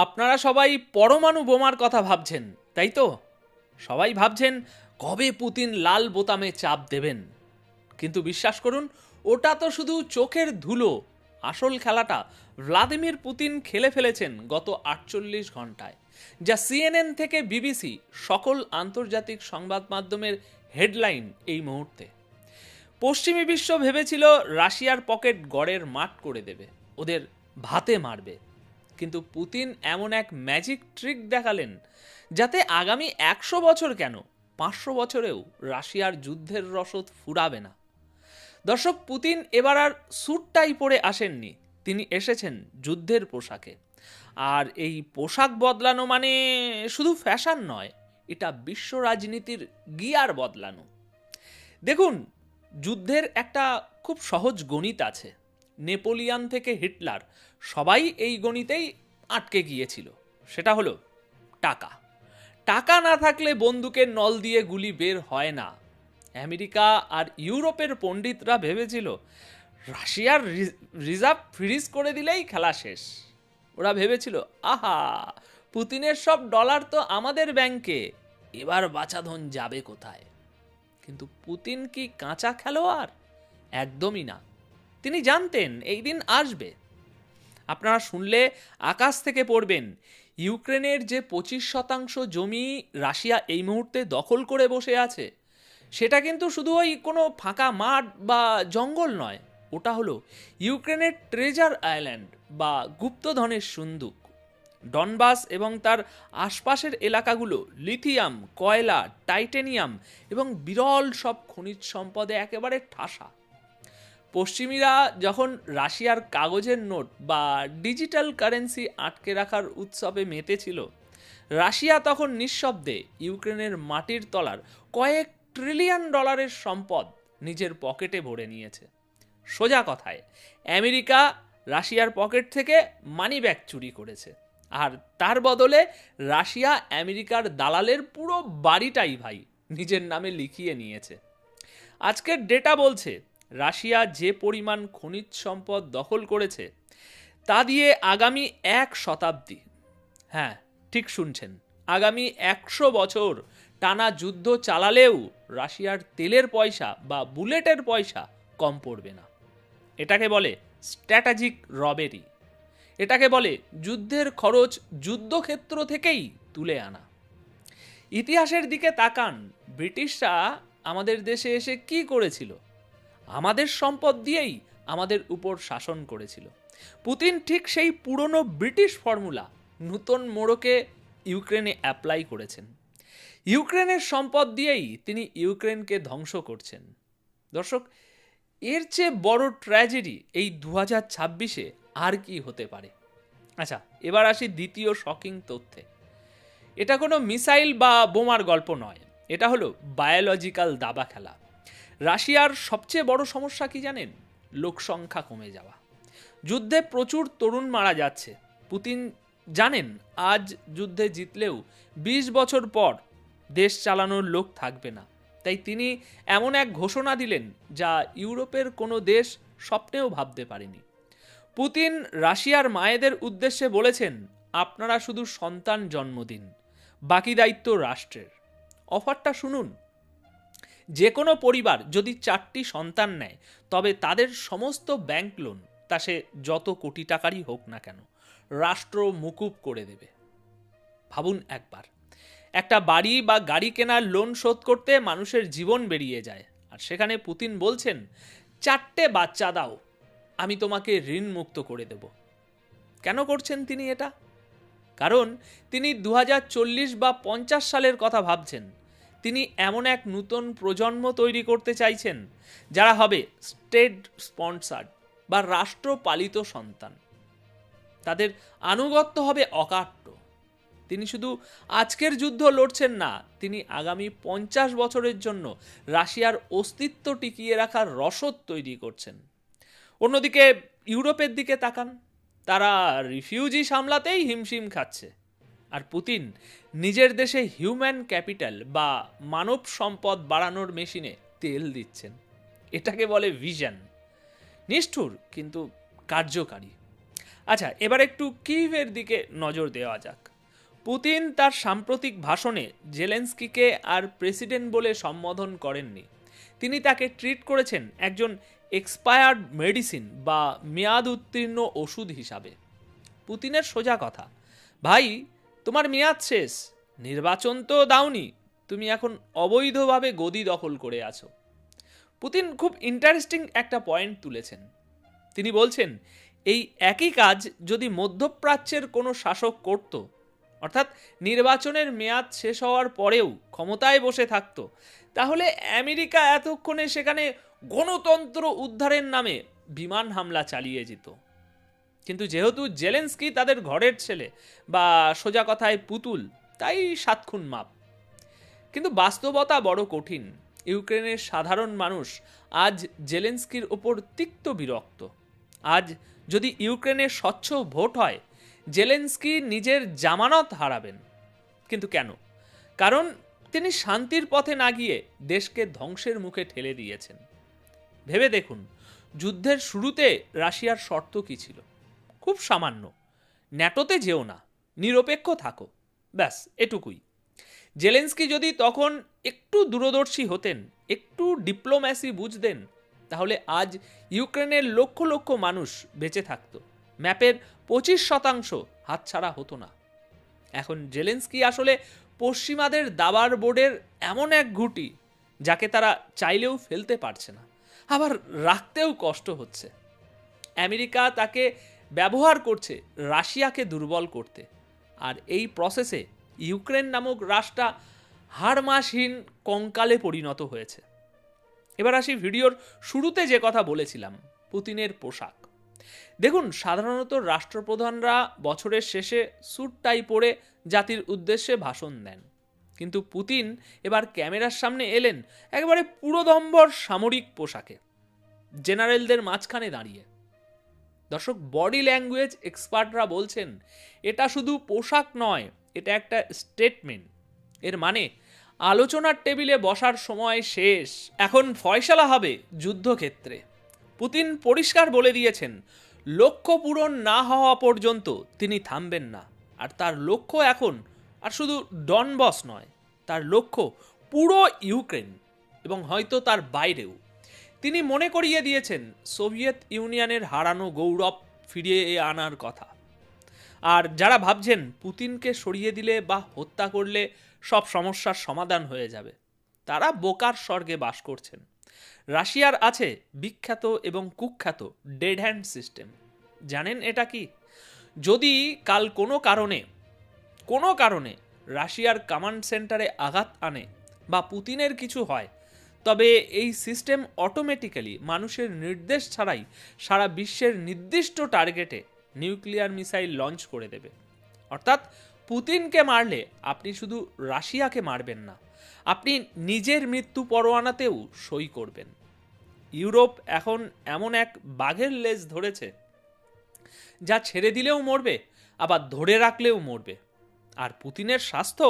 আপনারা সবাই পরমাণু বোমার কথা ভাবছেন, তাই তো? সবাই ভাবছেন কবে পুতিন লাল বোতামে চাপ দেবেন। কিন্তু বিশ্বাস করুন, ওটা তো শুধু চোখের ধুলো। আসল খেলাটা ভ্লাদিমির পুতিন খেলে ফেলেছেন গত 48 ঘন্টায়, যা সিএনএন থেকে বিবিসি সকল আন্তর্জাতিক সংবাদ মাধ্যমের হেডলাইন এই মুহূর্তে। পশ্চিমী বিশ্ব ভেবেছিল রাশিয়ার পকেট গড়ের মাঠ করে দেবে, ওদের ভাতে মারবে। কিন্তু পুতিন এমন এক ম্যাজিক ট্রিক দেখালেন যাতে আগামী 100 বছর কেন 500 বছরেও রাশিয়ার যুদ্ধের রসদ ফুরাবে না। দর্শক, পুতিন এবার আর স্যুটটাই পরে আসেননি, তিনি এসেছেন যুদ্ধের পোশাকে। আর এই পোশাক বদলানো মানে শুধু ফ্যাশন নয়, এটা বিশ্ব রাজনীতির গিয়ার বদলানো। দেখুন, যুদ্ধের একটা খুব সহজ গণিত আছে। নেপোলিয়ান থেকে হিটলার সবাই এই গণিতেই আটকে গিয়েছিল। সেটা হলো টাকা। টাকা না থাকলে বন্দুকের নল দিয়ে গুলি বের হয় না। আমেরিকা আর ইউরোপের পণ্ডিতরা ভেবেছিল রাশিয়ার রিজার্ভ ফ্রিজ করে দিলেই খেলা শেষ। ওরা ভেবেছিল, আহা, পুতিনের সব ডলার তো আমাদের ব্যাংকে, এবার বাচাধন যাবে কোথায়? কিন্তু পুতিন কি কাঁচা খেলোয়াড়? একদমই না। তিনি জানতেন এই দিন আসবে। আপনারা শুনলে আকাশ থেকে পড়বেন, ইউক্রেনের যে 25% জমি রাশিয়া এই মুহূর্তে দখল করে বসে আছে, সেটা কিন্তু শুধু ওই কোনো ফাঁকা মাঠ বা জঙ্গল নয়, ওটা হলো ইউক্রেনের ট্রেজার আইল্যান্ড বা গুপ্তধনের সুন্দুক। ডনবাস এবং তার আশপাশের এলাকাগুলো লিথিয়াম, কয়লা, টাইটেনিয়াম এবং বিরল সব খনিজ সম্পদে একেবারে ঠাসা। পশ্চিমীরা যখন রাশিয়ার কাগজের নোট বা ডিজিটাল কারেন্সি আটকে রাখার উৎসবে মেতেছিল, রাশিয়া তখন নিঃশব্দে ইউক্রেনের মাটির তলার কয়েক ট্রিলিয়ন ডলারের সম্পদ নিজের পকেটে ভরে নিয়েছে। সোজা কথায়, আমেরিকা রাশিয়ার পকেট থেকে মানি ব্যাগ চুরি করেছে, আর তার বদলে রাশিয়া আমেরিকার দালালের পুরো বাড়িটাই ভাই নিজের নামে লিখিয়ে নিয়েছে। আজকের ডেটা বলছে রাশিয়া যে পরিমাণ খনিজ সম্পদ দখল করেছে তা দিয়ে আগামী 1 শতাব্দী, হ্যাঁ ঠিক শুনছেন, আগামী 100 বছর টানা যুদ্ধ চালালেও রাশিয়ার তেলের পয়সা বা বুলেটের পয়সা কম পড়বে না। এটাকে বলে স্ট্র্যাটেজিক রবেরি। এটাকে বলে যুদ্ধের খরচ যুদ্ধক্ষেত্র থেকেই তুলে আনা। ইতিহাসের দিকে তাকান, ব্রিটিশরা আমাদের দেশে এসে কি করেছিল? আমাদের সম্পদ দিয়েই আমাদের উপর শাসন করেছিল। পুতিন ঠিক সেই পুরনো ব্রিটিশ ফর্মুলা নূতন মোড়কে ইউক্রেনে অ্যাপ্লাই করেছেন। ইউক্রেনের সম্পদ দিয়েই তিনি ইউক্রেনকে ধ্বংস করছেন। দর্শক, এর চেয়ে বড় ট্র্যাজেডি এই 2026-এ আর কি হতে পারে? আচ্ছা, এবার আসি দ্বিতীয় শকিং তথ্যে। এটা কোনো মিসাইল বা বোমার গল্প নয়, এটা হলো বায়োলজিক্যাল দাবা খেলা। রাশিয়ার সবচেয়ে বড় সমস্যা কি জানেন? লোকসংখ্যা কমে যাওয়া। যুদ্ধে প্রচুর তরুণ মারা যাচ্ছে। পুতিন জানেন আজ যুদ্ধে জিতলেও 20 বছর পর দেশ চালানোর লোক থাকবে না। তাই তিনি এমন এক ঘোষণা দিলেন যা ইউরোপের কোনো দেশ স্বপ্নেও ভাবতে পারেনি। পুতিন রাশিয়ার মায়েদের উদ্দেশ্যে বলেছেন, আপনারা শুধু সন্তান জন্ম দিন, বাকি দায়িত্ব রাষ্ট্রের। অফারটা শুনুন, যে কোনো পরিবার যদি 4টি সন্তান নেয়, তবে তাদের সমস্ত ব্যাংক লোন, তা সে যত কোটি টাকারই হোক না কেন, রাষ্ট্র মুকুব করে দেবে। ভাবুন একবার, একটা বাড়ি বা গাড়ি কেনার লোন শোধ করতে মানুষের জীবন বেরিয়ে যায়, আর সেখানে পুতিন বলছেন 4টে বাচ্চা দাও, আমি তোমাকে ঋণ মুক্ত করে দেব। কেন করছেন তিনি এটা? কারণ তিনি 2040 বা 50 সালের কথা ভাবছেন। তিনি এমন এক নতুন প্রজন্ম তৈরি করতে চাইছেন যারা হবে স্টেট স্পন্সার্ড বা রাষ্ট্রপালিত সন্তান। তাদের আনুগত্য হবে অকাট্য। তিনি শুধু আজকের যুদ্ধ লড়ছেন না, তিনি আগামী 50 বছরের জন্য রাশিয়ার অস্তিত্ব টিকিয়ে রাখার রসদ তৈরি করছেন। অন্যদিকে ইউরোপের দিকে তাকান, তারা রিফিউজি সামলাতেই হিমশিম খাচ্ছে, আর পুতিন নিজের দেশে হিউম্যান ক্যাপিটাল বা মানব সম্পদ বাড়ানোর মেশিনে তেল দিচ্ছেন। এটাকে বলে ভিশন। নিষ্ঠুর কিন্তু কার্যকারী। আচ্ছা, এবার একটু কিভের দিকে নজর দেওয়া যাক। পুতিন তার সাম্প্রতিক ভাষণে জেলেন্সকিকে আর প্রেসিডেন্ট বলে সম্বোধন করেননি। তিনি তাকে ট্রিট করেছেন একজন এক্সপায়ার্ড মেডিসিন বা মেয়াদ উত্তীর্ণ ওষুধ হিসাবে। পুতিনের সোজা কথা, ভাই তোমার মেয়াদ শেষ, নির্বাচন তো দাওনি, তুমি এখন অবৈধভাবে গদি দখল করে আছো। পুতিন খুব ইন্টারেস্টিং একটা পয়েন্ট তুলেছেন। তিনি বলছেন এই একই কাজ যদি মধ্যপ্রাচ্যের কোনো শাসক করত, অর্থাৎ নির্বাচনের মেয়াদ শেষ হওয়ার পরেও ক্ষমতায় বসে থাকতো, তাহলে আমেরিকা এতক্ষণে সেখানে গণতন্ত্র উদ্ধারের নামে বিমান হামলা চালিয়ে যেত। কিন্তু যেহেতু জেলেন্সকি তাদের ঘরের ছেলে বা সোজা কথায় পুতুল, তাই 7 খুন মাপ। কিন্তু বাস্তবতা বড় কঠিন। ইউক্রেনের সাধারণ মানুষ আজ জেলেন্সকির ওপর তিক্ত বিরক্ত। আজ যদি ইউক্রেনের স্বচ্ছ ভোট হয়, জেলেন্সকি নিজের জামানত হারাবেন। কিন্তু কেন? কারণ তিনি শান্তির পথে না গিয়ে দেশকে ধ্বংসের মুখে ঠেলে দিয়েছেন। ভেবে দেখুন, যুদ্ধের শুরুতে রাশিয়ার শর্ত কি ছিল? খুব সামান্য, ন্যাটোতে যেও না, নিরপেক্ষ থাকো, ব্যাস এটুকুই। জেলেন্সকি যদি তখন একটু দূরদর্শী হতেন, একটু ডিপ্লোম্যাসি বুঝতেন, তাহলে আজ ইউক্রেনের লক্ষ লক্ষ মানুষ বেঁচে থাকত, ম্যাপের 25% হাতছাড়া হতো না। এখন জেলেন্সকি আসলে পশ্চিমাদের দাবার বোর্ডের এমন এক ঘুঁটি যাকে তারা চাইলেও ফেলতে পারছে না, আবার রাখতেও কষ্ট হচ্ছে। আমেরিকা তাকে ব্যবহার করছে রাশিয়াকে দুর্বল করতে, আর এই প্রসেসে ইউক্রেন নামক রাষ্ট্রটা হাড়মাসহীন কঙ্কালে পরিণত হয়েছে। এবার আসি ভিডিওর শুরুতে যে কথা বলেছিলাম, পুতিনের পোশাক। দেখুন, সাধারণত রাষ্ট্রপ্রধানরা বছরের শেষে স্যুট টাই পরে জাতির উদ্দেশ্যে ভাষণ দেন, কিন্তু পুতিন এবার ক্যামেরার সামনে এলেন একেবারে পুরোদম্বর সামরিক পোশাকে, জেনারেলদের মাঝখানে দাঁড়িয়ে। দর্শক, বডি ল্যাঙ্গুয়েজ এক্সপার্টরা বলছেন এটা শুধু পোশাক নয়, এটা একটা স্টেটমেন্ট। এর মানে আলোচনার টেবিলে বসার সময় শেষ, এখন ফয়সালা হবে যুদ্ধক্ষেত্রে। পুতিন পরিষ্কার বলে দিয়েছেন লক্ষ্য পূরণ না হওয়া পর্যন্ত তিনি থামবেন না। আর তার লক্ষ্য এখন আর শুধু ডনবস নয়, তার লক্ষ্য পুরো ইউক্রেন এবং হয়তো তার বাইরেও। তিনি মনে করিয়ে দিয়েছেন সোভিয়েত ইউনিয়নের হারানো গৌরব ফিরিয়ে আনার কথা। আর যারা ভাবছেন পুতিনকে সরিয়ে দিলে বা হত্যা করলে সব সমস্যার সমাধান হয়ে যাবে, তারা বোকার স্বর্গে বাস করছেন। রাশিয়ার আছে বিখ্যাত এবং কুখ্যাত ডেড হ্যান্ড সিস্টেম। জানেন এটা কি? যদি কাল কোনো কারণে রাশিয়ার কমান্ড সেন্টারে আঘাত আনে বা পুতিনের কিছু হয়, তবে এই সিস্টেম অটোমেটিক্যালি মানুষের নির্দেশ ছাড়াই সারা বিশ্বের নির্দিষ্ট টার্গেটে নিউক্লিয়ার মিসাইল লঞ্চ করে দেবে। অর্থাৎ পুতিনকে মারলে আপনি শুধু রাশিয়াকে মারবেন না, আপনি নিজের মৃত্যু পরোয়ানাতেও সই করবেন। ইউরোপ এখন এমন এক বাঘের লেজ ধরেছে, যা ছেড়ে দিলেও মরবে, আবার ধরে রাখলেও মরবে। আর পুতিনের স্বাস্থ্য,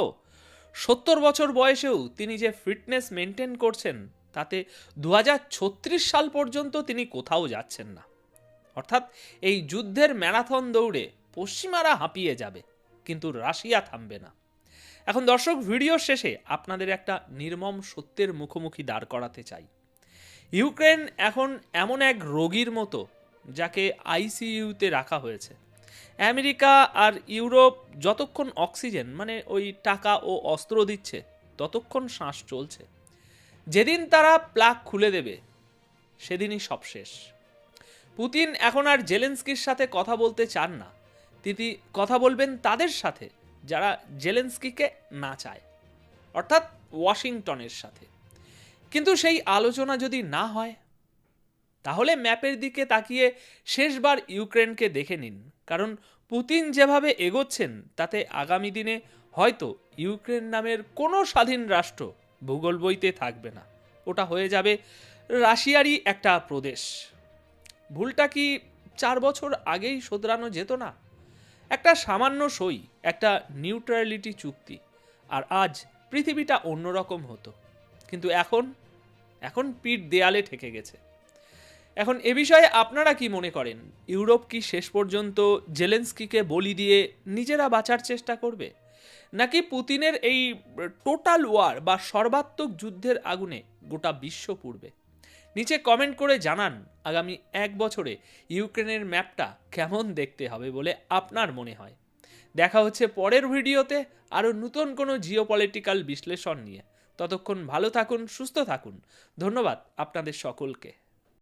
70 বছর বয়সেও তিনি যে ফিটনেস মেনটেন করছেন, তাতে 2036 সাল পর্যন্ত তিনি কোথাও যাচ্ছেন না। অর্থাৎ এই যুদ্ধের ম্যারাথন দৌড়ে পশ্চিমারা হাঁপিয়ে যাবে, কিন্তু রাশিয়া থামবে না। এখন দর্শক, ভিডিওর শেষে আপনাদের একটা নির্মম সত্যের মুখোমুখি দাঁড় করাতে চাই। ইউক্রেন এখন এমন এক রোগীর মতো যাকে আইসিইউতে রাখা হয়েছে। আমেরিকা আর ইউরোপ যতক্ষণ অক্সিজেন মানে ওই টাকা ও অস্ত্র দিচ্ছে, ততক্ষণ শ্বাস চলছে। যেদিন তারা প্লাগ খুলে দেবে, সেদিনই সব শেষ। পুতিন এখন আর জেলেন্সকির সাথে কথা বলতে চান না, তিনি কথা বলবেন তাদের সাথে যারা জেলেন্সকিকে না চায়, অর্থাৎ ওয়াশিংটনের সাথে। কিন্তু সেই আলোচনা যদি না হয়, তাহলে ম্যাপের দিকে তাকিয়ে শেষবার ইউক্রেনকে দেখে নিন। কারণ পুতিন যেভাবে এগোচ্ছেন, তাতে আগামী দিনে হয়তো ইউক্রেন নামের কোনো স্বাধীন রাষ্ট্র ভূগোল বইতে থাকবে না, ওটা হয়ে যাবে রাশিয়ারই একটা প্রদেশ। ভুলটা কি 4 বছর আগেই শোধরানো যেত না? একটা সামান্য সই, একটা নিউট্রালিটি চুক্তি, আর আজ পৃথিবীটা অন্যরকম হতো। কিন্তু এখন পিঠ দেয়ালে ঠেকে গেছে। এখন এ বিষয়ে আপনারা কি মনে করেন? ইউরোপ কি শেষ পর্যন্ত জেলেনস্কিকে বলি দিয়ে নিজেরা বাঁচার চেষ্টা করবে, নাকি পুতিনের এই টোটাল ওয়ার বা সর্বাত্মক যুদ্ধের আগুনে গোটা বিশ্ব পুড়বে? নিচে কমেন্ট করে জানান আগামী 1 বছরে ইউক্রেনের ম্যাপটা কেমন দেখতে হবে বলে আপনার মনে হয়। দেখা হচ্ছে পরের ভিডিওতে আরও নতুন কোনো জিওপলিটিক্যাল বিশ্লেষণ নিয়ে। ততক্ষণ ভালো থাকুন, সুস্থ থাকুন। ধন্যবাদ আপনাদের সকলকে।